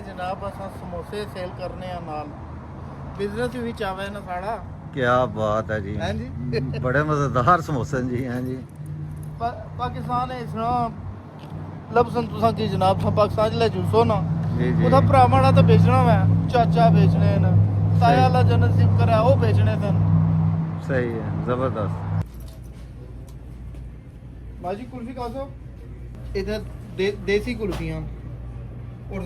जनाब असां समोसे सेल करने आ नाल बिजनेस भी चावे ना साड़ा। क्या बात है जी। हैं जी बड़े मजेदार समोसे जी हैं जी। पाकिस्तान है इसना लबसन तुसां की जनाब सा पाकिस्तान च ले जुसो ना जी जी उदा भरावां दा तो बेचना है चाचा बेचने न ताया अल्लाह जन्नत नसीब करे ओ बेचने सन। सही है, जबरदस्त। माजी कुल्फी खाओ इधर देसी कुल्फियां और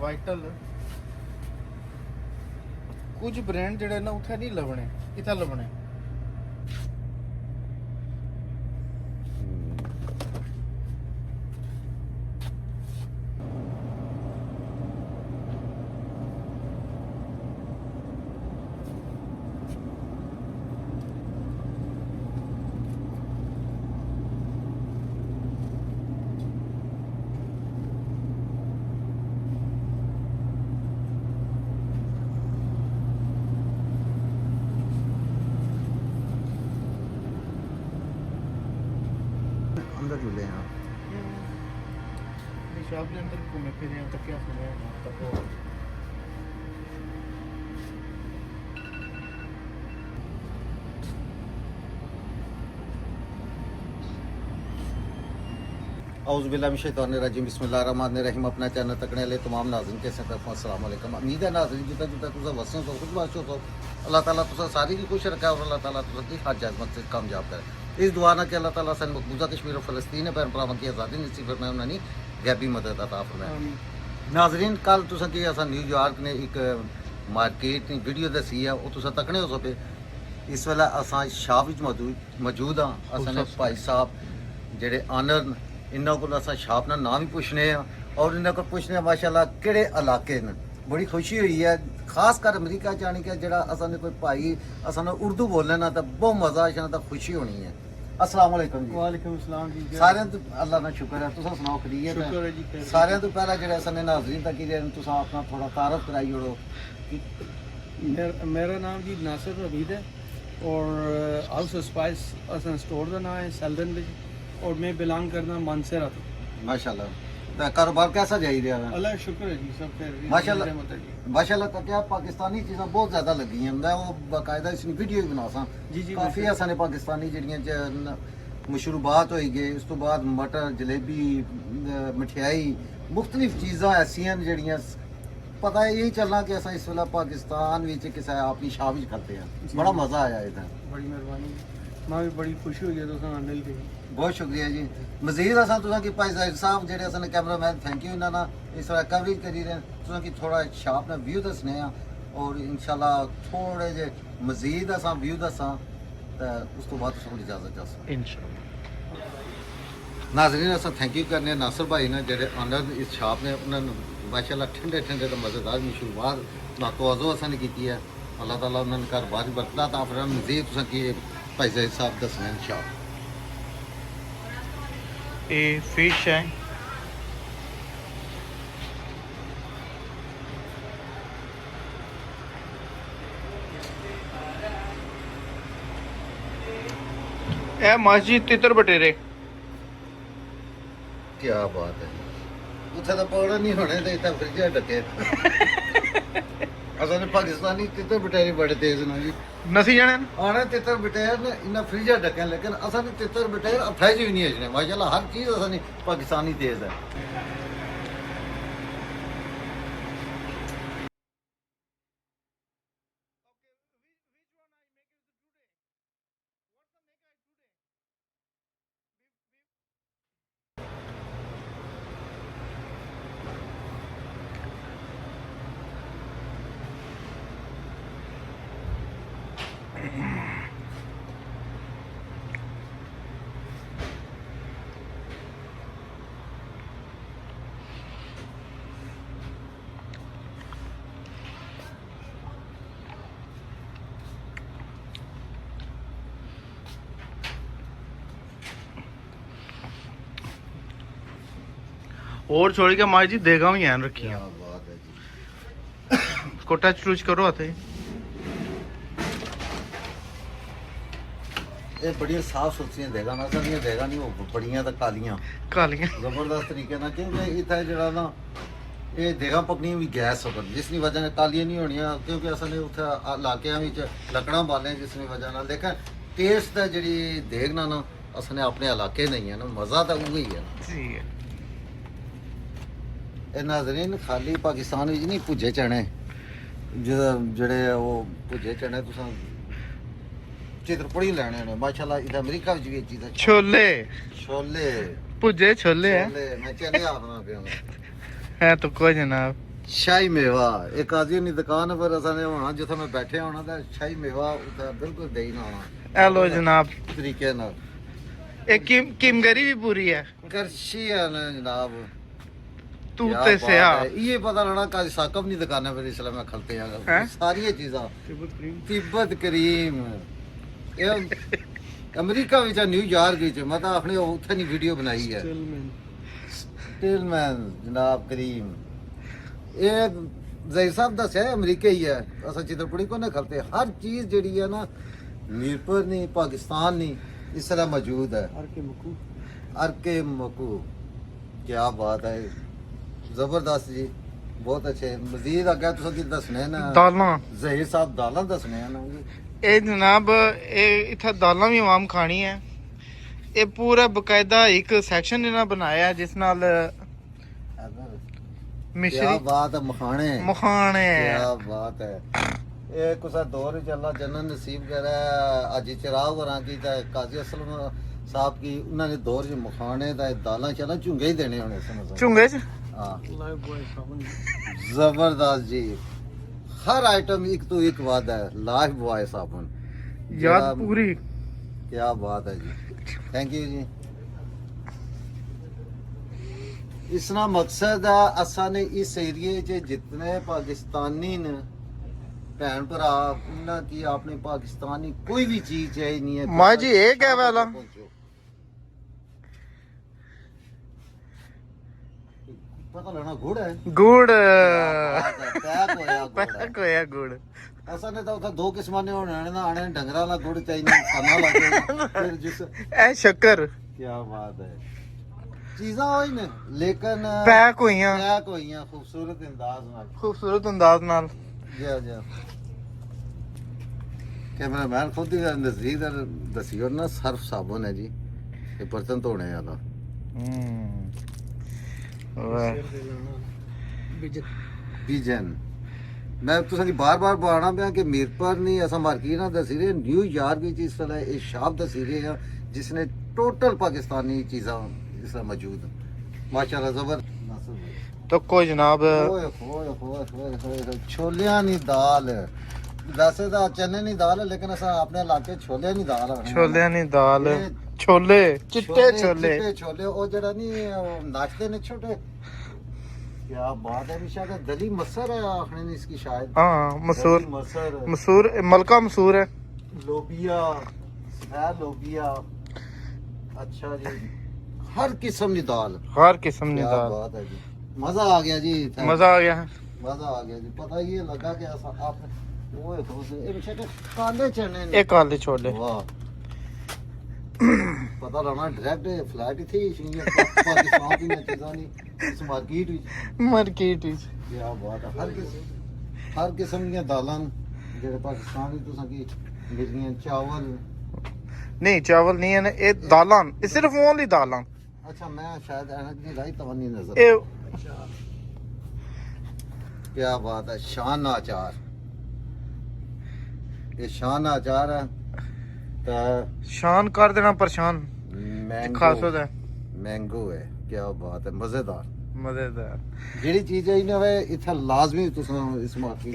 वाइटल कुछ ब्रांड ਜਿਹੜੇ ਨਾ ਉੱਥੇ ਨਹੀਂ ਲੱਭਣੇ ਇੱਥੇ ਲੱਭਣੇ। अंदर मिले हैं शॉप के अंदर घूमे फिरे हैं तो क्या सुने तक औज़ुबिल्लाहिमिनश्शैतानिर्रजीम बिस्मिल्लाहिर्रहमानिर्रहीम। अपना चैनल तकने वाले तमाम नाज़रीन के तरफ अस्सलाम वालेकुम। उम्मीद है नाज़रीन जितना जितना तुसा वसन तो खुश बात हो अल्लाह ताला तुसा सारी की खुश रखा और अल्लाह ताला तुसा की हर जायज़ मकसद कामयाब करे। इस दुआ ना कि अल्लाह ताला सन मकबूजा कश्मीर और फ़लस्तीन है भैन भरावां की आज़ादी नसीब फरमाए उन्होंने गैबी मदद अता फरमाए। नाज़रीन कल तुसा की असा न्यूयॉर्क ने एक मार्केट की वीडियो दसी है वो तुसा तकने हो सके। इस वेले असा शाह विच मौजूद हाँ। असा ने भाई साहब जेडे आनर इन्हों को असा शाह अपना नाम ही पुछने और इन्हों को पुछने माशाल्लाह किहड़े इलाके न। बड़ी खुशी हुई है खास कर अमरीका जाने के जरा असा ने कोई भाई असा ने उर्दू बोलने ना तो बहुत मज़ा आना तो खुशी होनी है। अस्सलाम वालेकुम जी। वालेकुम अस्सलाम जी। सारे तो अल्लाह का शुक्र है। तुसा सुनाओ खैरियत है? शुक्र है जी। सारे तो पहला जरा असा ने नाज़रीन तक ही तुसा अपना थोड़ा तारफ कराई ओड़ो। मेरा नाम जी नासिर हमीद है और हाउस स्पाइस असन स्टोर का नाम है सेल्डन विच और मैं बिलोंग करना मानसरा तो माशाल्लाह तो कारोबार कैसा जाई रहा है? अल्लाह शुक्र है जी सब खैर माशाल्लाह माशाल्लाह तो क्या पाकिस्तानी चीज़ां बहुत ज़्यादा लगी हैं। मैं वो बाकायदा इसकी वीडियो भी बना सा जी जी काफ़ी असाने पाकिस्तानी जड़ियाँ मशरूबात होई गए उस तो बाद मटर जलेबी मठियाई मुख्तलिफ चीज़ां ऐसियां जड़ियाँ पता है यही चलना कि असा इस वेला पाकिस्तान विच किसी अपनी शाह विच करते हैं। बड़ा मज़ा आया इधर। बड़ी मेहरबानी मैं भी बड़ी खुशी हुई है तो मिल गई। बहुत शुक्रिया जी। मजीद असा तुसा की भाई जाहिद साहब जेडे असा कैमरा मैन थैंक यू इन्होंने इस तरह कवरेज करी रहे तुसा की थोड़ा शाह अपना व्यू दसने और इंशाल्लाह थोड़े जे मजीद असा व्यू दसा तो उस तो बाद तुसा इजाजत दस इंशाल्लाह। नाज़रीन असा थैंक यू करने नासिर भाई ने जेडे ऑनर इस शाप ने उन्होंने माशाल्लाह ठंडे ठंडे तो मज़ेदार मशरूबात तवज़ो असा ने की है। अल्लाह ताला उन्होंने कारोबार बरकत ता फिर मजीद तुसा की भाई जाहिद साहब दसने शाप ये फिश है ए मस्जिद तितर बटेरे। क्या बात है उथे तो पकड़ नहीं होने तो इतना फ्रिज ढके असल पाकिस्तानी तितर बटेरे बड़े तेज ना जी नसी जाने आने तितर बटेर ने इन्ना फ्रिज ढके लेकिन असल तितर बटेर फ्रिज भी नहीं है माशाल्लाह हर चीज असल पाकिस्तानी तेज है। और छोड़ के माँ जी देगा भी हैं रखी क्या हैं बात है जी। इसको टच टूच करो आते ਇਹ ਬੜੀਆਂ ਸਾਫ ਸੁਥਰੀਆਂ ਦੇਗਾ ਨਾ ਸਾਡੀਆਂ ਦੇਗਾ ਨਹੀਂ ਉਹ ਬੜੀਆਂ ਤਾਂ ਕਾਲੀਆਂ ਜ਼ਬਰਦਸਤ ਤਰੀਕੇ ਨਾਲ ਕਿਉਂਕਿ ਇੱਥੇ ਜਿਹੜਾ ਨਾ ਇਹ ਦੇਗਾ ਪਕੜੀਆਂ ਵੀ ਗੈਸ ਹੋਣ ਜਿਸ ਦੀ ਵਜ੍ਹਾ ਨਾਲ ਕਾਲੀਆਂ ਨਹੀਂ ਹੋਣੀਆਂ ਕਿਉਂਕਿ ਅਸਾਂ ਨੇ ਉੱਥੇ ਇਲਾਕਿਆਂ ਵਿੱਚ ਲੱਕੜਾਂ ਬਾਲੀਆਂ ਜਿਸ ਦੀ ਵਜ੍ਹਾ ਨਾਲ ਲੇਕਿਨ ਟੇਸਟ ਦਾ ਜਿਹੜੀ ਦੇਗ ਨਾ ਅਸਾਂ ਨੇ ਆਪਣੇ ਇਲਾਕੇ ਨਹੀਂ ਹੈ ਨਾ ਮਜ਼ਾ ਤਾਂ ਉਹ ਹੀ ਹੈ ਜੀ ਇਹ ਨਾਜ਼ਰੀਨ ਖਾਲੀ ਪਾਕਿਸਤਾਨ ਵਿੱਚ ਨਹੀਂ ਭੁੱਜੇ ਚਣੇ ਜਿਹੜੇ ਉਹ ਭੁੱਜੇ ਚਣੇ ਤੁਸੀਂ ਚਿੱਤਰਪੁੜੀ ਲੈਣੇ ਨੇ ਮਾਸ਼ਾਅੱਲਾ ਇਹ ਅਮਰੀਕਾ ਵਿੱਚ ਵੀ ਇਹ ਚੀਜ਼ਾਂ ਛੋਲੇ ਭੁੱਜੇ ਛੋਲੇ ਹੈ ਮੈਂ ਚਨੇ ਆਖਣਾ ਪਿਆ ਹੈ ਤਾਂ ਕੋਈ ਜਨਾਬ ਸ਼ਾਹੀ ਮੇਵਾ ਇੱਕ ਆਜੀ ਦੀ ਦੁਕਾਨ ਪਰ ਅਸਾਂ ਨੇ ਹੋਣਾ ਜਿੱਥੇ ਮੈਂ ਬੈਠਿਆ ਹੋਣਾ ਤਾਂ ਸ਼ਾਹੀ ਮੇਵਾ ਉੱਥੇ ਬਿਲਕੁਲ ਦੇਈ ਨਾ ਹੋਣਾ ਲੋ ਜਨਾਬ ਤਰੀਕੇ ਨਾਲ ਇਹ ਕਿਮਗਰੀ ਵੀ ਪੂਰੀ ਹੈ ਕਰਸ਼ੀ ਹੈ ਨਾ ਜਨਾਬ ਤੂੰ ਤੇ ਸਿਆ ਇਹ ਪਤਾ ਲਣਾ ਕਾਜ ਸਾਕਬ ਨਹੀਂ ਦੁਕਾਨਾਂ ਪਰ ਇਸਲਾਮ ਮੈਂ ਖਲਤੇ ਆ ਸਾਰੀਆਂ ਚੀਜ਼ਾਂ ਤਿੱਬਤ ਕਰੀਮ ਇਹ ਅਮਰੀਕਾ ਵਿੱਚ ਨਿਊਯਾਰਕ ਵਿੱਚ ਮੈਂ ਤਾਂ ਆਪਣੇ ਉੱਥੇ ਨਹੀਂ ਵੀਡੀਓ ਬਣਾਈ ਹੈ ਸਟਿਲਮੈਨ ਜਨਾਬ ਕਰੀਮ ਇਹ ਜ਼ੈਰ ਸਾਹਿਬ ਦੱਸਿਆ ਅਮਰੀਕਾ ਹੀ ਹੈ ਅਸਾਂ ਚਿੱਤਰਪੁੜੀ ਕੋ ਨਾ ਖਲਤੇ ਹਰ ਚੀਜ਼ ਜਿਹੜੀ ਹੈ ਨਾ ਮੀਰਪੁਰ ਨਹੀਂ ਪਾਕਿਸਤਾਨ ਨਹੀਂ ਇਸ ਤਰ੍ਹਾਂ ਮੌਜੂਦ ਹੈ ਅਰਕੇ ਮਕੂ ਕੀ ਬਾਤ ਹੈ ਜ਼ਬਰਦਸਤ ਜੀ ਬਹੁਤ ਅੱਛੇ ਮਜ਼ੀਦ ਅੱਗੇ ਤੁਸੀਂ ਕੀ ਦੱਸਣੇ ਨਾ ਦਾਲਾਂ ਜ਼ਹੀਰ ਸਾਹਿਬ ਦਾਲਾਂ ਦੱਸਣੇ ਆ ਨਾ ਜੀ ਇਹ ਜਨਾਬ ਇਹ ਇੱਥੇ ਦਾਲਾਂ ਵੀ ਆਵਾਮ ਖਾਣੀ ਹੈ ਇਹ ਪੂਰਾ ਬਕਾਇਦਾ ਇੱਕ ਸੈਕਸ਼ਨ ਇਹਨਾਂ ਬਣਾਇਆ ਜਿਸ ਨਾਲ ਮਿਸ਼ਰੀ ਕੀ ਬਾਤ ਹੈ ਮਖਾਣੇ ਕੀ ਬਾਤ ਹੈ ਇਹ ਕੁਸਾ ਦੌਰ ਚੱਲਾ ਜਨਨ ਨਸੀਬ ਕਰਾ ਅੱਜ ਚਿਰਾਗ ਹੋਰਾਂ ਕੀ ਤਾਂ ਕਾਜ਼ੀ ਅਸਲਮ ਸਾਹਿਬ ਕੀ ਉਹਨਾਂ ਨੇ ਦੌਰ ਚ ਮਖਾਣੇ ਦਾ ਦਾਲਾਂ ਚਲਾ ਝੁੰਗੇ ਹੀ ਦੇਣੇ ਹੋਣੇ ਸਮਝ ਝੁੰਗੇ ਚ ਹਾਂ ਜ਼ਬਰਦਸਤ ਜੀ ਹਰ ਆਈਟਮ ਇੱਕ ਤੋਂ ਇੱਕ ਬਾਤ ਹੈ ਲਾਈਵ ਬॉय ਸਾਬਨ ਯਾਦ ਪੂਰੀ ਕੀ ਬਾਤ ਹੈ ਜੀ ਥੈਂਕ ਯੂ ਜੀ इसना मकसद है असा ने इस एरिए च जितने पाकिस्तानी ने भैन भरा उन्होंने की आपने पाकिस्तानी कोई भी चीज चाहिए नहीं है माँ जी ये क्या वाला पता लेना गुड़ है गुड़ पैक होया गुड़ असा ने तो उधर दो किस्मां ने होने ना आने डंगरा वाला गुड़ चाहिए खाना वाला फिर जिस ए शक्कर क्या बात है चीज़ां होई ने लेकिन पैक होईयां खूबसूरत अंदाज नाल जी जी कैमरामैन खुद ही नजदीक दसी और ना सर्फ साबुन है जी ये बर्तन धोने वाला बीजन मैं तुसें बार बार बुलाना पिया कि मीरपुर नहीं असा मार्केट ना दसी रहे न्यूयॉर्क विच इस तरह ये शॉप दसी रहे हैं जिसने टोटल पाकिस्तानी चीज़ां इस तरह मौजूद माशाल्लाह जबर तो कोई जनाब ओए होए होए होए छोलियां नी दाल वैसे तो चने नी दाल है लेकिन असा अपने इलाके छोलियां नी दाल छोलियां नी दाल छोले चिट्टे छोले ओ जेड़ा नी नाचते ने छोटे क्या बात है शायद दली मसर है आखने ने इसकी शायद हां मसूर मलका मसूर है लोबिया सफेद लोबिया अच्छा जी हर किस्म की दाल बात है जी मजा आ गया जी मजा आ गया पता ये लगा कि आप ओए ये बेशक काले चने ने काले छोले वाह पता लगा डायरेक्ट फ्लाइट थी पाकिस्तान की चीज़ां नहीं इस मार्केट विच क्या बात है हर किस्म दी दालां जेड़े पाकिस्तान विच तुसां की मिलदियां चावल नहीं है ये दालां सिर्फ ओनली दालां अच्छा मैं शायद ऐनक नहीं लाई तो नहीं नजर क्या बात है शान अचार ये शान अचार है तो शान कर देना परेशान मैंगो है क्या बात है मजेदार ਜਿਹੜੀ ਚੀਜ਼ ਹੈ ਇਹਨਾਂ ਵੇ ਇੱਥੇ ਲਾਜ਼ਮੀ ਤੁਸੀਂ ਇਸ ਮਾਰਕੀਟ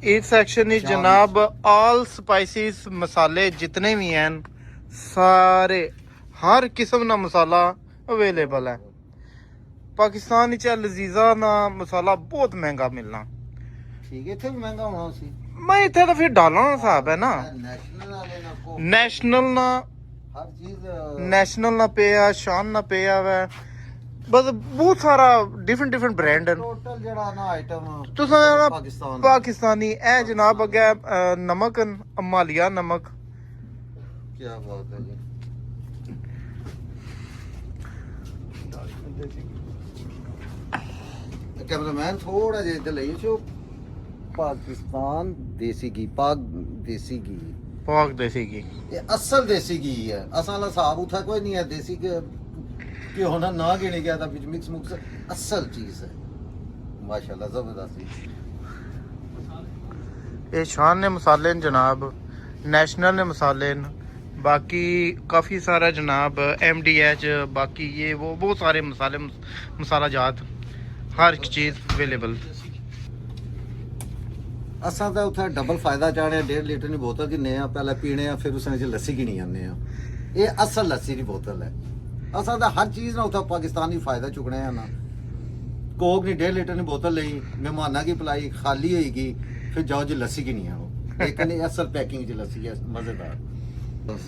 इस सेक्शन में जनाब ऑल स्पाइसेस मसाले जितने भी हैं सारे हर किस्म का मसाला अवेलेबल है पाकिस्तान च लजीजा ना मसाला बहुत महंगा मिलना ठीक है इतने भी महंगा होना सी मैं इतने तो फिर डॉलर का हिसाब है ना नेशनल ना हर चीज नेशनल ना पिया शान ना पिया वै बस बहुत सारा डिफरेंट ब्रांड है टोटल जेड़ा ना आइटम पाकिस्तानी ए जनाब अगे नमक मालिया नमक ਕੀ ਬਾਤ ਹੈ ਜੀ। ਕੈਮਰਾਮੈਨ ਥੋੜਾ ਜਿਹਾ ਇੱਧਰ ਲਈ ਸ਼ੋ ਪਾਕਿਸਤਾਨ ਦੇਸੀ ਘੀ ਪਾਕ ਦੇਸੀ ਘੀ ਪਾਕ ਦੇਸੀ ਘੀ ਇਹ ਅਸਲ ਦੇਸੀ ਘੀ ਹੈ। ਅਸਾਂ ਦਾ ਹਿਸਾਬ ਉਥਾ ਕੋਈ ਨਹੀਂ ਹੈ ਦੇਸੀ ਕਿ ਹੋਣਾ ਨਾ ਗਿਣੇ ਗਿਆ ਤਾਂ ਵਿੱਚ ਮਿਕਸ ਮੁਕਸ ਅਸਲ ਚੀਜ਼ ਹੈ ਮਾਸ਼ਾਅੱਲਾ ਜ਼ਬਰਦਸਤ। ਇਹ ਸ਼ਾਨ ਨੇ ਮਸਾਲੇ ਨੇ ਜਨਾਬ, ਨੈਸ਼ਨਲ ਨੇ मसाले न, बाकी काफ़ी सारा जनाब MDH, बाकी ये वो बहुत सारे मसाले मसाला जात हर एक चीज़ अवेलेबल। ਅਸਾਂ ਤਾਂ ਉੱਥੇ ਡਬਲ ਫਾਇਦਾ ਚਾੜਿਆ 1.5 ਲੀਟਰ ਦੀ ਬੋਤਲ ਕਿੰਨੇ ਆ ਪਹਿਲਾਂ ਪੀਣੇ ਆ ਫਿਰ ਉਸਨੇ ਚ ਲੱਸੀ ਕਿਣੀ ਜਾਂਦੇ ਆ। ਇਹ ਅਸਲ ਲੱਸੀ ਦੀ ਬੋਤਲ ਹੈ। ਅਸਾਂ ਤਾਂ ਹਰ ਚੀਜ਼ ਨਾਲ ਉੱਥੇ ਪਾਕਿਸਤਾਨੀ ਫਾਇਦਾ ਚੁੱਕਣੇ ਆ ਨਾ। ਕੋਕ ਦੀ 1.5 ਲੀਟਰ ਦੀ ਬੋਤਲ ਲਈ ਮਹਿਮਾਨਾਂ ਕੀ ਪਲਾਈ ਖਾਲੀ ਹੋਏਗੀ ਫਿਰ ਜਾਓ ਜੀ ਲੱਸੀ ਕਿਣੀ ਆ ਉਹ ਲੇਕਿਨ ਇਹ ਅਸਲ ਪੈਕਿੰਗ ਚ ਲੱਸੀ ਹੈ ਮਜ਼ੇਦਾਰ। ਬਸ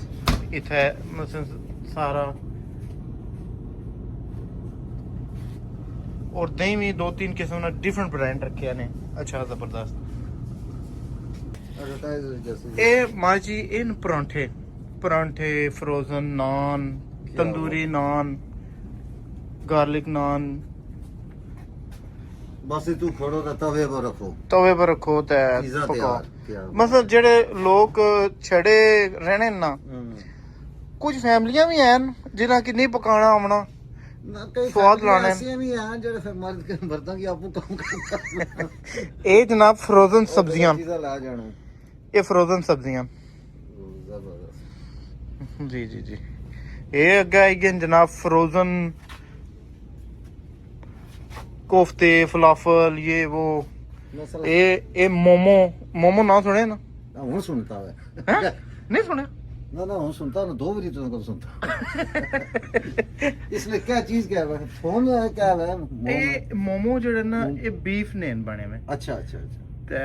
इत्थे मतलब सारा और दही भी 2-3 किस्म ना डिफरेंट ब्रांड रखे ने। अच्छा जबरदस्त। ए माजी इन परांठे फ्रोजन नान, तंदूरी नान, गार्लिक नान बस तू खड़ो तो तवे पर रखो, तवे पर रखो ते पिज़्ज़ा पकाओ। तैयार। मतलब जेड़े लोग छड़े रहने ना, कुछ फैमिलियां भी हैं जिन्हें कि नहीं पकाना आमना ना कई स्वाद लाने ऐसे भी हैं जो फिर मर्द के मर्दां की आपको काम करना। ये जनाब फ्रोजन सब्जियां, चीज़ां ला जानो ये फ्रोजन सब्जियां जबरदस्त। जी जी जी। ये अग्गे आई गए जनाब फ्रोजन कोफ्ते फलाफल ये वो। मसला ये मोमो ना सुने ना? हूं सुनता है हैं? नहीं सुने? ना ना हूं सुनता ना 2 बारी तो कब सुनता। इसमें क्या चीज क्या है फोन है क्या है ये मोमो जेड़े ना ये बीफ ने बने में अच्छा अच्छा अच्छा ते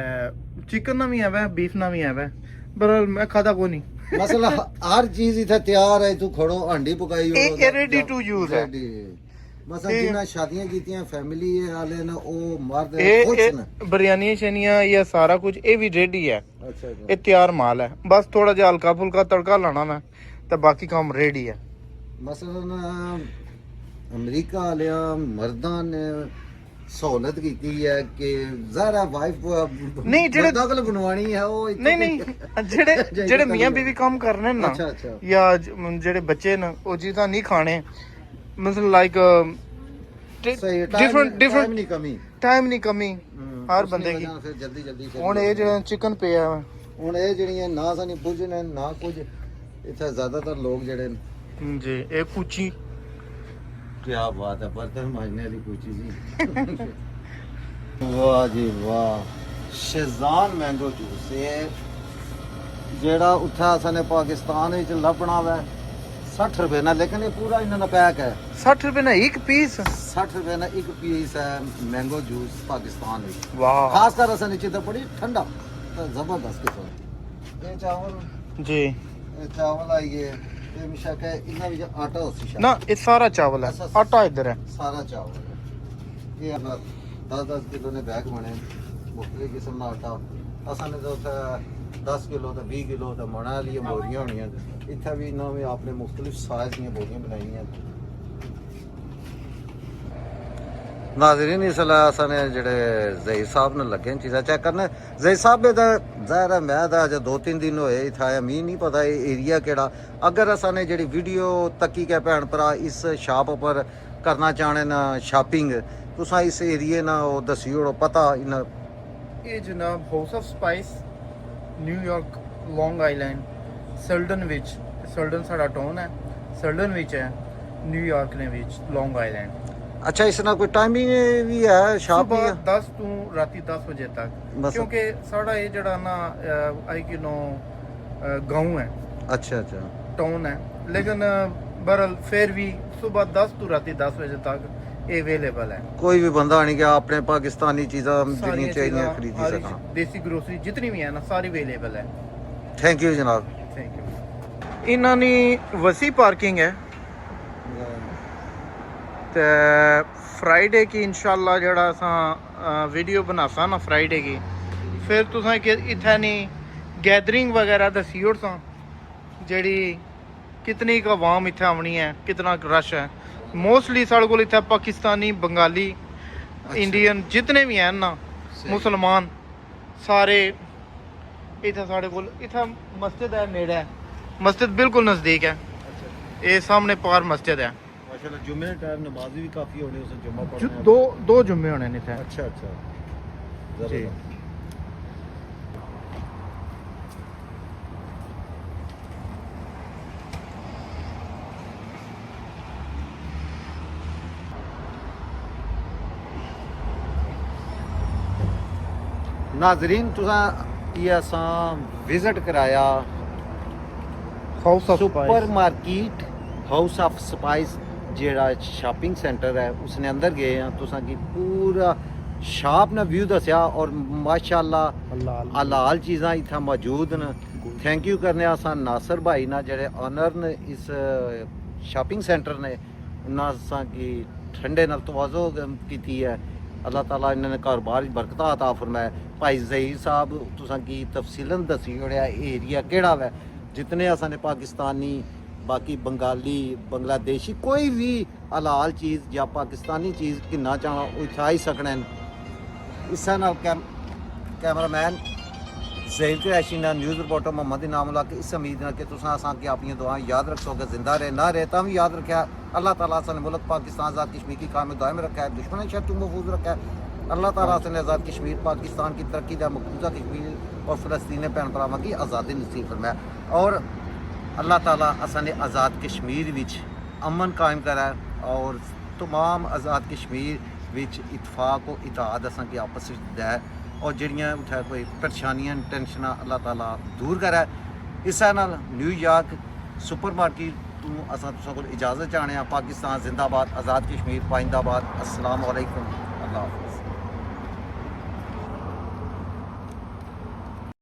चिकन ना भी है बीफ ना भी है बहरहाल मैं खाता को नहीं। मसला हर चीज इधर तैयार है तू खड़ो हांडी पकाई हो ये रेडी टू यूज है। मसला जिन्ना शादियां कीतियां फैमिली वाले ना ओ मर्द ये खुश ना। बिरयानी शनिया ये सारा कुछ ये भी रेडी है। अच्छा ये तैयार माल है, बस थोड़ा जिहा हल्का फुल्का तड़का लाना मैं ते बाकी काम रेडी है। मसलन अमेरिका वाले मर्दां ने सहूलत की है कि ज़रा वाइफ नहीं, जेड़े दखल बनवानी है वो नहीं नहीं जेड़े जेड़े मियां बीवी काम करने ना अच्छा अच्छा या जेड़े बच्चे न वो चीज़ां नहीं खाने मतलब लाइक सही डिफरेंट टाइम नहीं कमी टाइम नहीं कमी हर बंदे की। फिर जल्दी जल्दी ਹੁਣ ਇਹ ਜਿਹੜਾ ਚਿਕਨ ਪਿਆ ਵਾ ਹੁਣ ਇਹ ਜਿਹੜੀਆਂ ਨਾ ਸਾਨੀ ਪੁੱਜਣੇ ਨਾ ਕੁਝ ਇੱਥੇ ਜ਼ਿਆਦਾਤਰ ਲੋਕ ਜਿਹੜੇ ਜੀ ਇਹ ਕੁਚੀ ਕੀ ਬਾਤ ਹੈ ਬਰਤਨ ਮਾਜਨੇ ਵਾਲੀ ਕੁਚੀ ਜੀ। ਵਾਹ ਜੀ ਵਾਹ ਸ਼ੇਜ਼ਾਨ ਮੈਂਗੋ ਜੂਸ ਇਹ ਜਿਹੜਾ ਉੱਥਾ ਸਾਨੇ ਪਾਕਿਸਤਾਨ ਵਿੱਚ ਲੱਭਣਾ ਵਾ 60 रुपए ना लेकिन ये पूरा इन्होंने पैक है 60 रुपए ना एक पीस 60 रुपए ना एक पीस है मैंगो जूस पाकिस्तान में वाह खास कर असन नीचे तो बड़ी ठंडा तो जबरदस्त किस्म ये चावल जी ये चावल आइए ये मिशक है इतना भी आटा होती है ना ये सारा चावल है आटा इधर है सारा चावल है ये 10-10 किलो ने बैग बने मुख्तलिफ किस्म का आटा असन तो 10 किलो तो 20 किलो तो मना लिए बोरियां होनियां इतना भी इन्हों में आपने मुख्तलिफ साइज दी बोरियां बनाई हैं। नाज़रीन इसलिए असाने जेड़े ज़हीर साहब ने लगे चीज़ां चेक करने ज़हीर साहब दा ज़ाहिर है मैं दा अज 2-3 दिन होए इत्थे आया मी नहीं पता ये एरिया केड़ा अगर असाने जेड़ी वीडियो तकी के भैन भरा इस शॉप पर करना चाहने ना शॉपिंग तुसा इस एरिए ना वो दसी ओड़ो पता इन ये जनाब House of Spice New York Long Island Selden ਵਿੱਚ ਸਲਡਨ ਸਾਡਾ ਟਾਊਨ ਹੈ ਸਲਡਨ ਵਿੱਚ ਹੈ ਨਿਊਯਾਰਕ ਨੇ ਵਿੱਚ ਲੌਂਗ ਆਈਲੈਂਡ। अच्छा इसना कोई टाइमिंग भी है शॉप ਸੁਬਹ की 10 ਤੋਂ ਰਾਤੀ 10 ਵਜੇ ਤੱਕ बस ਕਿਉਂਕਿ ਸਾਡਾ ਇਹ ਜਿਹੜਾ ਨਾ ਆਈ ਕਿ ਨੋ ਗਾਉਂ ਹੈ अच्छा अच्छा टाउन है लेकिन बहरहाल फिर भी सुबह 10 ਤੋਂ ਰਾਤੀ 10 ਵਜੇ ਤੱਕ ਇਹ ਅਵੇਲੇਬਲ ਹੈ। कोई भी बंदा नहीं कि अपने पाकिस्तानी चीज़ां जितनी चाहिए खरीदी सारी सकना। देसी ग्रोसरी जितनी भी है ना सारी अवेलेबल है। थैंक यू जनाब। Thank you. ਇਹਨਾਂ ਦੀ वसी पार्किंग है ਤੇ फ्राइडे की इंशाल्लाह ਜਿਹੜਾ ਅਸਾਂ ਵੀਡੀਓ ਬਣਾਸਾ ਨਾ फ्राइडे की फिर तुसा इत्थै नहीं गैदरिंग वगैरह दसी ओड़सां ਜਿਹੜੀ ਕਿਤਨੀ ਕੁ ਆਵਾਮ ਇੱਥੇ ਆਉਣੀ ਹੈ, ਕਿਤਨਾ ਰਸ਼ ਹੈ। ਮੋਸਟਲੀ ਸਾਡੇ ਕੋਲ ਇੱਥੇ ਪਾਕਿਸਤਾਨੀ, ਬੰਗਾਲੀ, ਇੰਡੀਅਨ ਜਿਤਨੇ ਵੀ ਹਨ ਨਾ, ਮੁਸਲਮਾਨ ਸਾਰੇ ਇੱਥੇ ਸਾਡੇ ਕੋਲ। ਇੱਥੇ ਮਸਜਿਦ ਹੈ, ਨੇੜੇ ਹੈ, ਮਸਜਿਦ ਬਿਲਕੁਲ ਨਜ਼ਦੀਕ ਹੈ। ਇਹ ਸਾਹਮਣੇ ਪਾਰ ਮਸਜਿਦ ਹੈ। ਮਾਸ਼ਾਅੱਲਾ ਜੁਮੇ ਦੇ ਟਾਈਮ ਨਮਾਜ਼ੀ ਵੀ ਕਾਫੀ ਹੋਣੀ, ਉਸ ਜੁਮਾ ਪੜ੍ਹਨੇ ਦੋ ਜੁਮੇ ਹੋਣੇ ਨੇ ਇੱਥੇ। ਅੱਛਾ ਅੱਛਾ ਜੀ। नाजरीन तुसां ये असां विजिट कराया house of super market house of spice जेड़ा शॉपिंग सेंटर है उसने अंदर गए हैं तुसां की पूरा शॉप ना व्यू दस्या और माशाअल्लाह हलाल चीज़ां इत्थे मौजूद न। थैंक यू करने असां नासिर भाई ना जेड़े ऑनर ने इस शॉपिंग सेंटर ने, उन्हां असां की ठंडे नाल तवाज़ो कीती है। अल्लाह ताला इन्होंने कारोबार बरकत अता फरमाए। भाई ज़हीर साहब तुसां की तफसीलन दसी ओड़िया एरिया केड़ा वै, जितने असां पाकिस्तानी, बाकी बंगाली, बांग्लादेशी, कोई भी हलाल चीज़ या पाकिस्तानी चीज़ किन्ना चाहना वो इत्थे आई सकने। इस नाल कैमरामैन ज़हीर क़ुरैशी ना, न्यूज़ रिपोर्टर मोहम्मद इनाम उल्लाह के इस उम्मीद ना कि तुसां असां की अपनी दुआएं याद रखोगे, जिंदा रहे ना रहे तब याद रखा। अल्लाह ताला असां मुल्क पाकिस्तान आज़ाद कश्मीर की काम में दायम रखा है, दुश्मन शर तू महफूज रखा है। अल्लाह ताला असां आज़ाद कश्मीर, पाकिस्तान की तरक्की दा मकबूजा कश्मीर और फ़लस्तीन भैन भरावां की आज़ादी नसीब फरमाए। और अल्लाह ताला असां आज़ाद कश्मीर विच अमन कायम करा और तमाम आज़ाद कश्मीर विच इतफाक और इताद असां की आपस विच दै और जिहड़ियां उत्थे कोई परेशानियां टेंशनां अल्लाह ताला दूर करै। इस नाल न्यूयॉर्क सुपर मार्केट तो असां तुसां कोल इजाज़त चाहने। पाकिस्तान जिंदाबाद, आज़ाद कश्मीर पाइंदाबाद। अस्सलाम वालेकुम, अल्लाह हाफ़िज़।